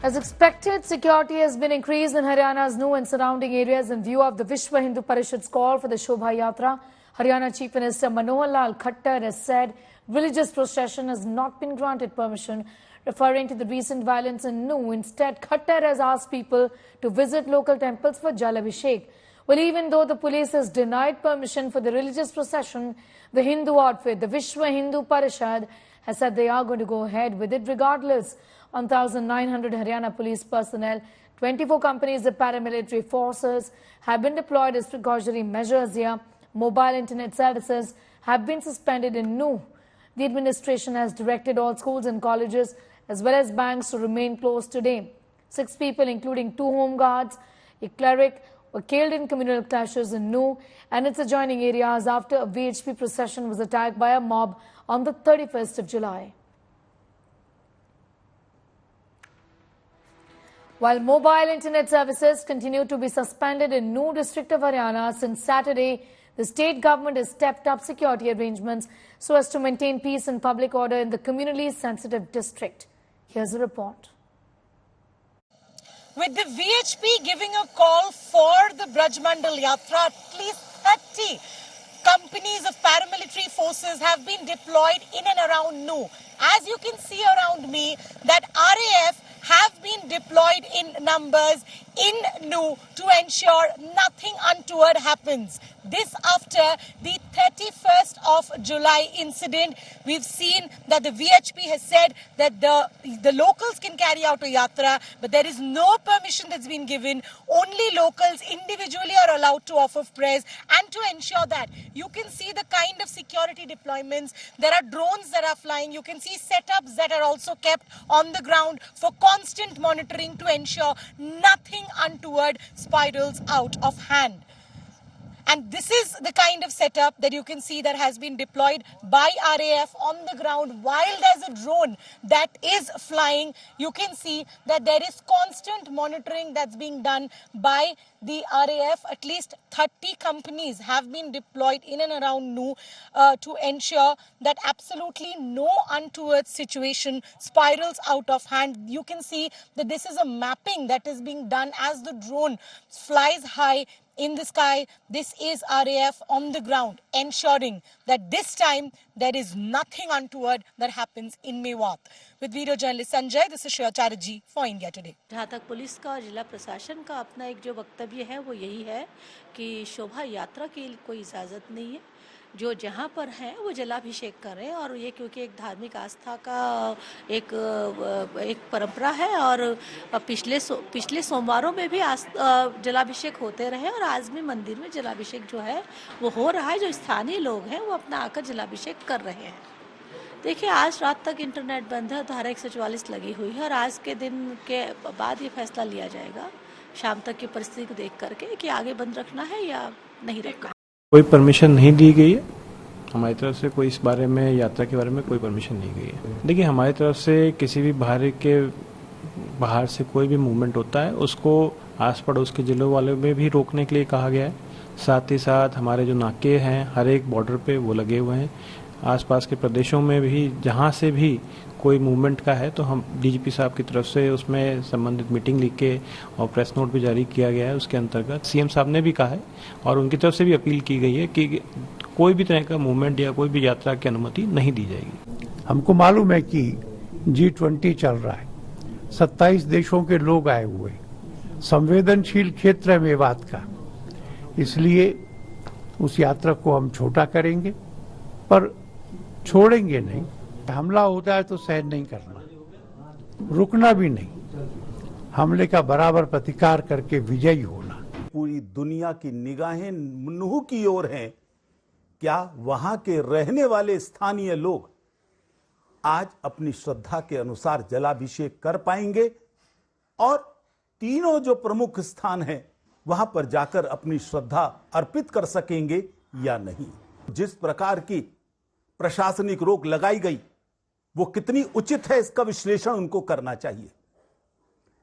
As expected, security has been increased in Haryana's Nuh and surrounding areas in view of the Vishwa Hindu Parishad's call for the Shobha Yatra. Haryana Chief Minister Manohar Lal Khattar has said religious procession has not been granted permission. Referring to the recent violence in Nuh, instead Khattar has asked people to visit local temples for Jal Abhishek. Well, even though the police has denied permission for the religious procession, the Hindu outfit, the Vishwa Hindu Parishad, has said they are going to go ahead with it regardless. 1,900 Haryana police personnel, 24 companies of paramilitary forces have been deployed as precautionary measures here. Mobile internet services have been suspended in Nuh. The administration has directed all schools and colleges as well as banks to remain closed today. 6 people, including 2 home guards, a cleric, were killed in communal clashes in Nuh and its adjoining areas after a VHP procession was attacked by a mob on the 31st of July. While mobile internet services continue to be suspended in Nuh district of Haryana since Saturday, the state government has stepped up security arrangements so as to maintain peace and public order in the communally sensitive district. Here's a report. With the VHP giving a call for the Braj Mandal Yatra, at least 30 companies of paramilitary forces have been deployed in and around Nuh. As you can see around me, that RAF have been deployed in numbers in Nuh to ensure nothing untoward happens. This after the 31st of July incident, we've seen that the VHP has said that the locals can carry out a yatra, but there is no permission that's been given. Only locals individually are allowed to offer prayers, and to ensure that, you can see the kind of security deployments. There are drones that are flying. You can see setups that are also kept on the ground for constant monitoring to ensure nothing untoward spirals out of hand. And this is the kind of setup that you can see that has been deployed by RAF on the ground. While there's a drone that is flying, you can see that there is constant monitoring that's being done by the RAF. At least 30 companies have been deployed in and around Nuh to ensure that absolutely no untoward situation spirals out of hand. You can see that this is a mapping that is being done as the drone flies high in the sky. This is RAF on the ground, ensuring that this time there is nothing untoward that happens in Mewat. With video journalist Sanjay, this is Shreya Chatterjee for India Today. जहाँ तक police का और जिला प्रशासन का अपना एक जो वक्तव्य है वो यही है कि शोभा यात्रा की कोई इजाज़त नहीं है। जो जहाँ पर हैं वो जलाभिषेक करें, और ये क्योंकि एक धार्मिक आस्था का एक परंपरा है, और पिछले सोमवारों में भी जलाभिषेक होते रहे, और आज भी मंदिर में जलाभिषेक जो है वो हो रहा है। जो स्थानीय लोग हैं वो अपना आकर जलाभिषेक कर रहे हैं। देखिए, आज रात तक इंटरनेट बंद है, धारा 144 लगी हुई है, और आज के दिन के बाद ये फैसला लिया जाएगा शाम तक की परिस्थिति को देख करके कि आगे बंद रखना है या नहीं रखना। कोई परमिशन नहीं दी गई है हमारी तरफ से, कोई इस बारे में यात्रा के बारे में कोई परमिशन नहीं गई है। देखिए, हमारी तरफ से किसी भी बाहर से कोई भी मूवमेंट होता है उसको आस पड़ोस के जिलों वाले में भी रोकने के लिए कहा गया है। साथ ही साथ हमारे जो नाके हैं हर एक बॉर्डर पे वो लगे हुए हैं। आसपास के प्रदेशों में भी जहाँ से भी कोई मूवमेंट का है तो हम डीजीपी साहब की तरफ से उसमें संबंधित मीटिंग लिख के और प्रेस नोट भी जारी किया गया है। उसके अंतर्गत सीएम साहब ने भी कहा है और उनकी तरफ से भी अपील की गई है कि कोई भी तरह का मूवमेंट या कोई भी यात्रा की अनुमति नहीं दी जाएगी। हमको मालूम है कि G20 चल रहा है, 27 देशों के लोग आए हुए, संवेदनशील क्षेत्र है मेवात का, इसलिए उस यात्रा को हम छोटा करेंगे पर छोड़ेंगे नहीं। हमला होता है तो सहन नहीं करना, रुकना भी नहीं, हमले का बराबर प्रतिकार करके विजयी होना। पूरी दुनिया की निगाहें नुह की ओर हैं। क्या वहां के रहने वाले स्थानीय लोग आज अपनी श्रद्धा के अनुसार जलाभिषेक कर पाएंगे और तीनों जो प्रमुख स्थान हैं वहां पर जाकर अपनी श्रद्धा अर्पित कर सकेंगे या नहीं? जिस प्रकार की प्रशासनिक रोक लगाई गई वो कितनी उचित है इसका विश्लेषण उनको करना चाहिए।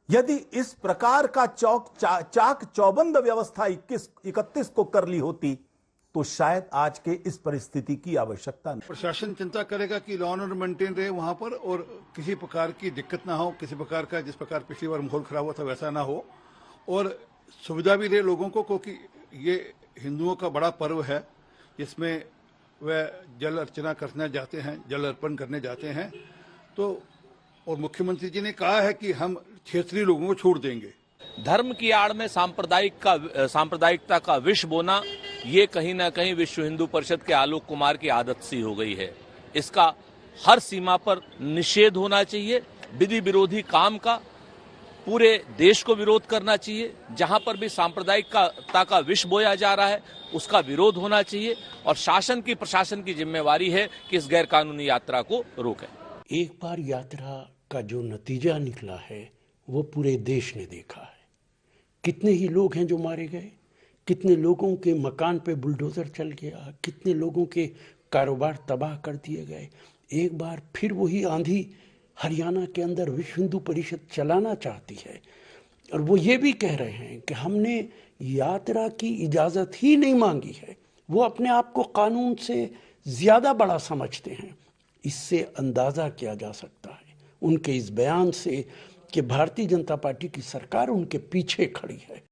यदि इस प्रकार का चाक चौबंद व्यवस्था 21-31 को कर ली होती तो शायद आज के इस परिस्थिति की आवश्यकता नहीं। प्रशासन चिंता करेगा कि लॉ एंड ऑर्डर मेंटेन रहे वहां पर और किसी प्रकार की दिक्कत ना हो, किसी प्रकार का जिस प्रकार पिछली बार माहौल खराब हुआ था वैसा ना हो, और सुविधा भी रहे लोगों को, क्योंकि ये हिंदुओं का बड़ा पर्व है जिसमें वह जल अर्चना करने जाते हैं, जल अर्पण करने जाते हैं। तो और मुख्यमंत्री जी ने कहा है कि हम क्षेत्रीय लोगों को छोड़ देंगे। धर्म की आड़ में सांप्रदायिकता का विष बोना, ये कहीं ना कहीं विश्व हिंदू परिषद के आलोक कुमार की आदत सी हो गई है। इसका हर सीमा पर निषेध होना चाहिए। विधि विरोधी काम का पूरे देश को विरोध करना चाहिए। जहां पर भी सांप्रदायिकता का विष बोया जा रहा है उसका विरोध होना चाहिए, और शासन की प्रशासन की जिम्मेवारी है कि इस गैर कानूनी यात्रा को रोकें। एक बार यात्रा का जो नतीजा निकला है वो पूरे देश ने देखा है। कितने ही लोग हैं जो मारे गए, कितने लोगों के मकान पे बुलडोजर चल गया, कितने लोगों के कारोबार तबाह कर दिए गए। एक बार फिर वही आंधी हरियाणा के अंदर विश्व हिंदू परिषद चलाना चाहती है, और वो ये भी कह रहे हैं कि हमने यात्रा की इजाज़त ही नहीं मांगी है। वो अपने आप को कानून से ज़्यादा बड़ा समझते हैं। इससे अंदाज़ा किया जा सकता है उनके इस बयान से कि भारतीय जनता पार्टी की सरकार उनके पीछे खड़ी है।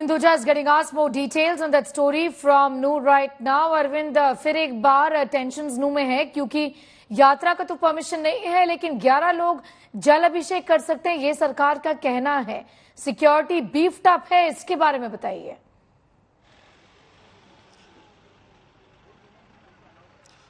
Hinduja is getting us more details on that story from Noor right now. Arvind, फिर एक बार टेंशंस नू में है क्योंकि यात्रा का तो परमिशन नहीं है, लेकिन 11 लोग जल अभिषेक कर सकते हैं, ये सरकार का कहना है। सिक्योरिटी बीफ्ड अप है, इसके बारे में बताइए।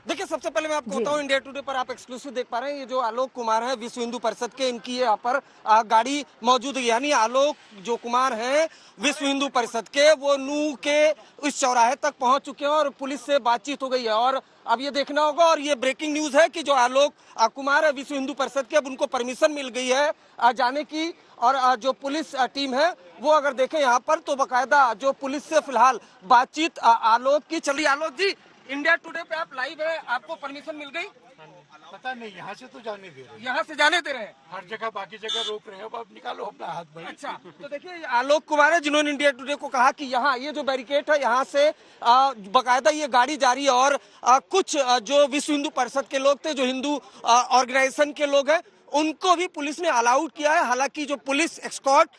देखिए, सबसे पहले मैं आपको बताऊं, इंडिया टुडे पर आप एक्सक्लूसिव देख पा रहे हैं। ये जो आलोक कुमार है विश्व हिंदू परिषद के, इनकी यहाँ पर गाड़ी मौजूद है। यानी आलोक जो कुमार हैं विश्व हिंदू परिषद के, वो नूह के उस चौराहे तक पहुंच चुके हैं और पुलिस से बातचीत हो गई है। और अब ये देखना होगा, और ये ब्रेकिंग न्यूज है कि जो आलोक कुमार है विश्व हिंदू परिषद के, अब उनको परमिशन मिल गई है जाने की। और जो पुलिस टीम है वो अगर देखें यहाँ पर तो बाकायदा जो पुलिस से फिलहाल बातचीत आलोक की चल रही। आलोक जी, इंडिया टुडे पे आप लाइव है, आपको परमिशन मिल गई? पता नहीं, यहाँ से तो जाने दे रहे हैं। यहाँ से जाने दे रहे हैं, हर जगह बाकी जगह रोक रहे हैं। अब निकालो अपना हाथ भाई। अच्छा, तो देखिए आलोक कुमार है जिन्होंने इंडिया टुडे को कहा कि यहाँ ये जो बैरिकेड है यहाँ से बाकायदा ये गाड़ी जा रही है। और कुछ जो विश्व हिंदू परिषद के लोग थे, जो हिंदू ऑर्गेनाइजेशन के लोग हैं, उनको भी पुलिस ने अलाउड किया है। हालांकि जो पुलिस एस्कॉर्ट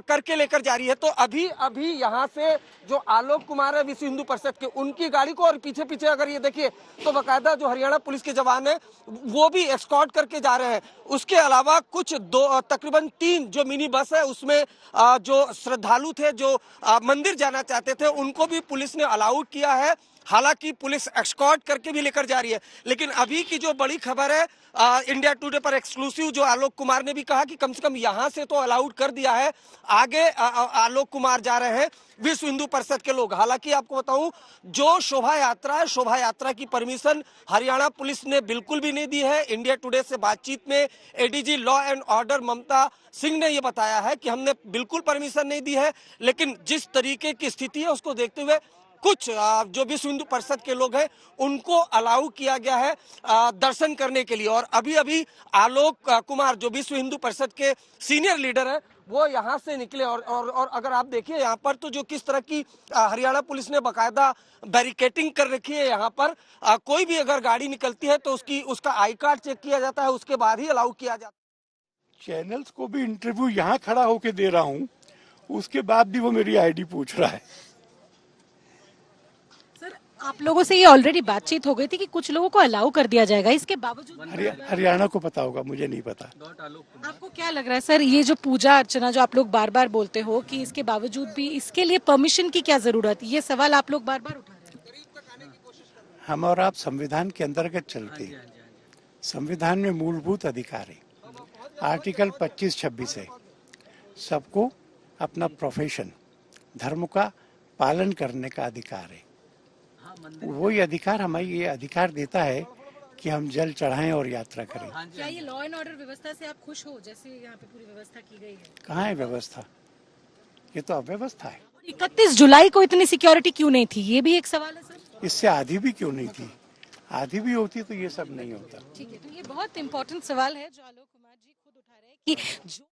करके लेकर जा रही है। तो अभी यहाँ से जो आलोक कुमार है विश्व हिंदू परिषद के, उनकी गाड़ी को, और पीछे पीछे अगर ये देखिए तो बाकायदा जो हरियाणा पुलिस के जवान है वो भी एस्कॉर्ट करके जा रहे हैं। उसके अलावा कुछ तकरीबन 3 जो मिनी बस है उसमें जो श्रद्धालु थे, जो मंदिर जाना चाहते थे, उनको भी पुलिस ने अलाउड किया है। हालांकि पुलिस एस्कॉर्ट करके भी लेकर जा रही है। लेकिन अभी की जो बड़ी खबर है, इंडिया टुडे पर एक्सक्लूसिव जो आलोक कुमार ने भी कहा कि कम से कम यहां से तो अलाउड कर दिया है, आगे आलोक कुमार जा रहे हैं विश्व हिंदू परिषद के लोग। हालांकि आपको बताऊं, जो शोभा यात्रा है, शोभा यात्रा की परमिशन हरियाणा पुलिस ने बिल्कुल भी नहीं दी है। इंडिया टुडे से बातचीत में एडीजी लॉ एंड ऑर्डर ममता सिंह ने यह बताया है कि हमने बिल्कुल परमिशन नहीं दी है, लेकिन जिस तरीके की स्थिति है उसको देखते हुए कुछ जो विश्व हिंदू परिषद के लोग हैं उनको अलाउ किया गया है दर्शन करने के लिए। और अभी आलोक कुमार जो विश्व हिंदू परिषद के सीनियर लीडर हैं वो यहाँ से निकले। और अगर आप देखिए यहाँ पर तो जो किस तरह की हरियाणा पुलिस ने बाकायदा बैरिकेटिंग कर रखी है। यहाँ पर कोई भी अगर गाड़ी निकलती है तो उसका आई कार्ड चेक किया जाता है, उसके बाद ही अलाउ किया जाता है। चैनल्स को भी इंटरव्यू यहाँ खड़ा होके दे रहा हूँ, उसके बाद भी वो मेरी आईडी पूछ रहा है। आप लोगों से ये ऑलरेडी बातचीत हो गई थी कि कुछ लोगों को अलाउ कर दिया जाएगा, इसके बावजूद हरियाणा को पता होगा, मुझे नहीं पता। आपको क्या लग रहा है सर, ये जो पूजा अर्चना जो आप लोग बार बार बोलते हो कि इसके बावजूद भी इसके लिए परमिशन की क्या जरूरत है, ये सवाल आप लोग बार बार उठा रहे हैं। हम और आप संविधान के अंतर्गत चलते हैं। संविधान में मूलभूत अधिकार है, आर्टिकल 25-26 है। सबको अपना प्रोफेशन, धर्म का पालन करने का अधिकार है। वही अधिकार हमें ये अधिकार देता है कि हम जल चढ़ाएं और यात्रा करें। क्या ये लॉ एंड ऑर्डर व्यवस्था से आप खुश हो, जैसे यहाँ पे पूरी व्यवस्था की गई है? कहाँ है व्यवस्था, ये तो अव्यवस्था है। 31 जुलाई को इतनी सिक्योरिटी क्यों नहीं थी, ये भी एक सवाल है सर। इससे आधी भी क्यों नहीं थी? आधी भी होती तो ये सब नहीं होता। ठीक है, तो ये बहुत इंपॉर्टेंट सवाल है जो आलोक कुमार जी खुद उठा रहे हैं कि जो